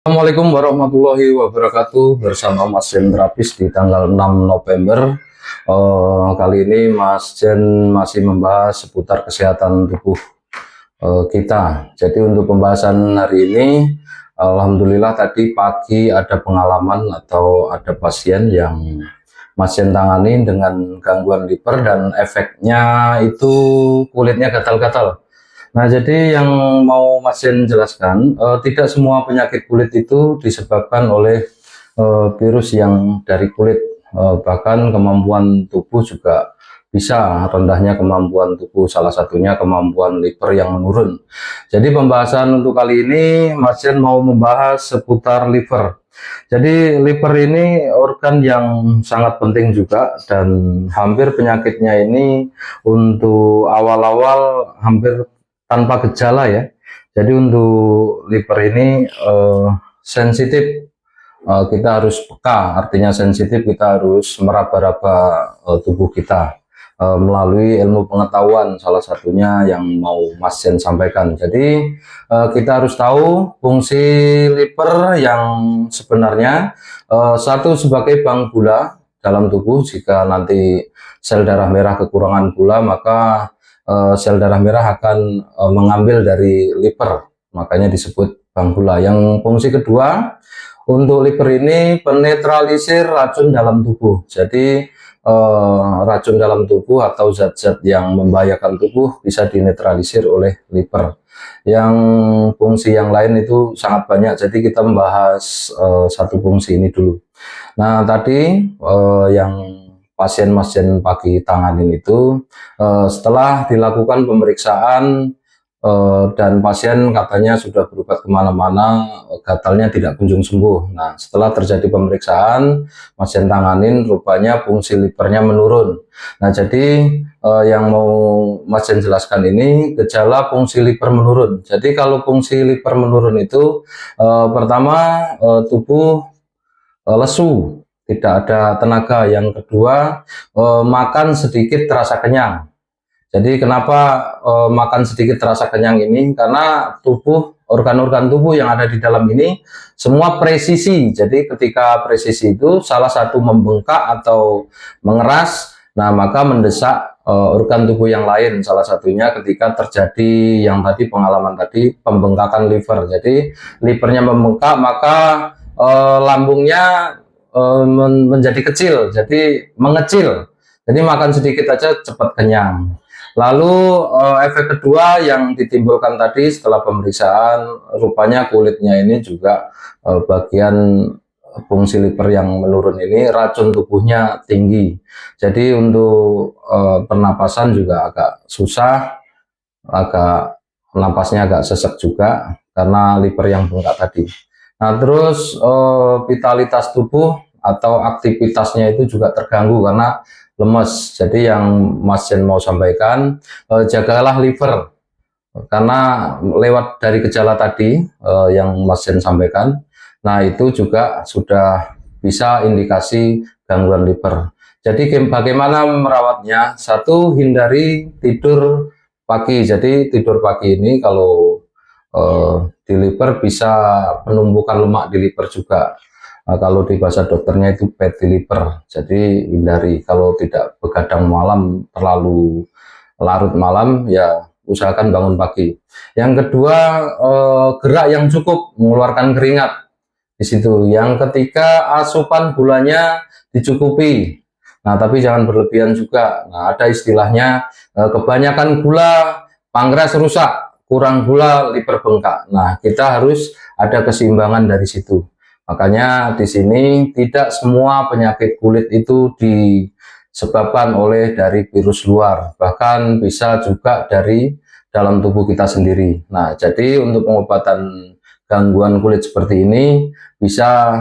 Assalamualaikum warahmatullahi wabarakatuh. Bersama Mas Jen Terapis di tanggal 6 November. Kali ini Mas Jen masih membahas seputar kesehatan tubuh kita. Jadi untuk pembahasan hari ini, alhamdulillah tadi pagi ada pengalaman atau ada pasien yang Mas Jen tangani dengan gangguan liver dan efeknya itu kulitnya gatal-gatal. Nah, jadi yang mau Mas Jen jelaskan, tidak semua penyakit kulit itu disebabkan oleh virus yang dari kulit. Bahkan kemampuan tubuh juga bisa rendahnya kemampuan tubuh, salah satunya kemampuan liver yang menurun. Jadi pembahasan untuk kali ini Mas Jen mau membahas seputar liver. Jadi liver ini organ yang sangat penting juga, dan hampir penyakitnya ini untuk awal-awal hampir tanpa gejala ya. Jadi untuk liver ini sensitif, kita harus peka, artinya sensitif, kita harus meraba-raba tubuh kita melalui ilmu pengetahuan, salah satunya yang mau Mas Jen sampaikan. Jadi kita harus tahu fungsi liver yang sebenarnya. Satu, sebagai bank gula dalam tubuh. Jika nanti sel darah merah kekurangan gula, maka sel darah merah akan mengambil dari liver, makanya disebut bank gula. Yang fungsi kedua, untuk liver ini penetralisir racun dalam tubuh. Jadi racun dalam tubuh atau zat-zat yang membahayakan tubuh bisa dinetralisir oleh liver. Yang fungsi yang lain itu sangat banyak, jadi kita membahas satu fungsi ini dulu. Nah, tadi yang pasien Mas Jen pagi tanganin itu, setelah dilakukan pemeriksaan dan pasien katanya sudah berobat kemana-mana, gatalnya tidak kunjung sembuh. Nah, setelah terjadi pemeriksaan Mas Jen tanganin, rupanya fungsi livernya menurun. Nah, jadi yang mau Mas Jen jelaskan ini gejala fungsi liver menurun. Jadi kalau fungsi liver menurun itu pertama, tubuh lesu, tidak ada tenaga. Yang kedua, makan sedikit terasa kenyang. Jadi kenapa makan sedikit terasa kenyang ini? Karena tubuh, organ-organ tubuh yang ada di dalam ini semua presisi. Jadi ketika presisi itu salah satu membengkak atau mengeras, nah maka mendesak organ tubuh yang lain. Salah satunya ketika terjadi yang tadi, pengalaman tadi, pembengkakan liver. Jadi livernya membengkak, maka lambungnya menjadi kecil, jadi mengecil. Jadi makan sedikit aja cepat kenyang. Lalu efek kedua yang ditimbulkan tadi setelah pemeriksaan, rupanya kulitnya ini juga bagian fungsi liver yang menurun ini racun tubuhnya tinggi. Jadi untuk pernapasan juga agak susah, agak napasnya agak sesek juga karena liver yang bengkak tadi. Nah, terus vitalitas tubuh atau aktivitasnya itu juga terganggu karena lemes. Jadi yang Mas Jen mau sampaikan, jagalah liver, karena lewat dari gejala tadi yang Mas Jen sampaikan, nah itu juga sudah bisa indikasi gangguan liver. Jadi bagaimana merawatnya? Satu, hindari tidur pagi. Jadi tidur pagi ini kalau di liver bisa penumpukan lemak di liver juga. Kalau di bahasa dokternya itu fatty liver. Jadi hindari. Kalau tidak begadang malam, terlalu larut malam, ya usahakan bangun pagi. Yang kedua, gerak yang cukup, mengeluarkan keringat di situ. Yang ketiga, asupan gulanya dicukupi. Nah, tapi jangan berlebihan juga. Nah, ada istilahnya kebanyakan gula pankreas rusak, kurang gula liver bengkak. Nah, kita harus ada keseimbangan dari situ. Makanya di sini tidak semua penyakit kulit itu disebabkan oleh dari virus luar, bahkan bisa juga dari dalam tubuh kita sendiri. Nah, jadi untuk pengobatan gangguan kulit seperti ini bisa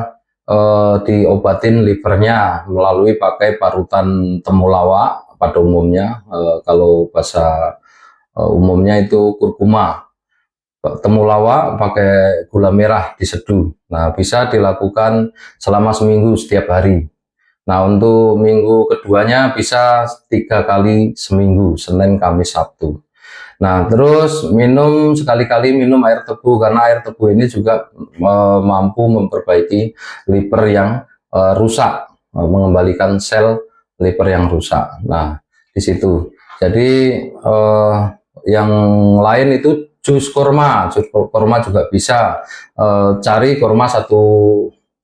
diobatin livernya melalui pakai parutan temulawak pada umumnya. Kalau bahasa umumnya itu kurkuma. Temulawak pakai gula merah diseduh. Nah, bisa dilakukan selama seminggu setiap hari. Nah, untuk minggu keduanya bisa 3 kali seminggu, Senin, Kamis, Sabtu. Nah, terus minum sekali-kali minum air tebu, karena air tebu ini juga mampu memperbaiki liver yang rusak, mengembalikan sel liver yang rusak. Nah, di situ. Jadi yang lain itu jus kurma juga bisa. Cari kurma 1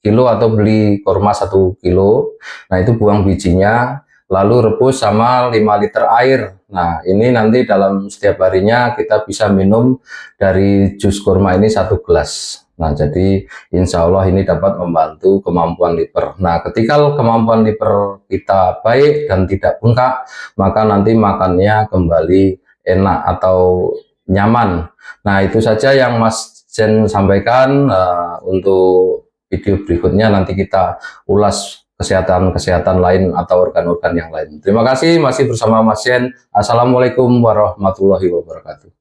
kilo atau beli kurma 1 kilo. Nah, itu buang bijinya, lalu rebus sama 5 liter air. Nah, ini nanti dalam setiap harinya kita bisa minum dari jus kurma ini 1 gelas. Nah, jadi insya Allah ini dapat membantu kemampuan liver. Nah, ketika kemampuan liver kita baik dan tidak bengkak, maka nanti makannya kembali enak atau nyaman. Nah, itu saja yang Mas Jen sampaikan. Untuk video berikutnya nanti kita ulas kesehatan lain atau organ-organ yang lain. Terima kasih, masih bersama Mas Jen. Assalamualaikum warahmatullahi wabarakatuh.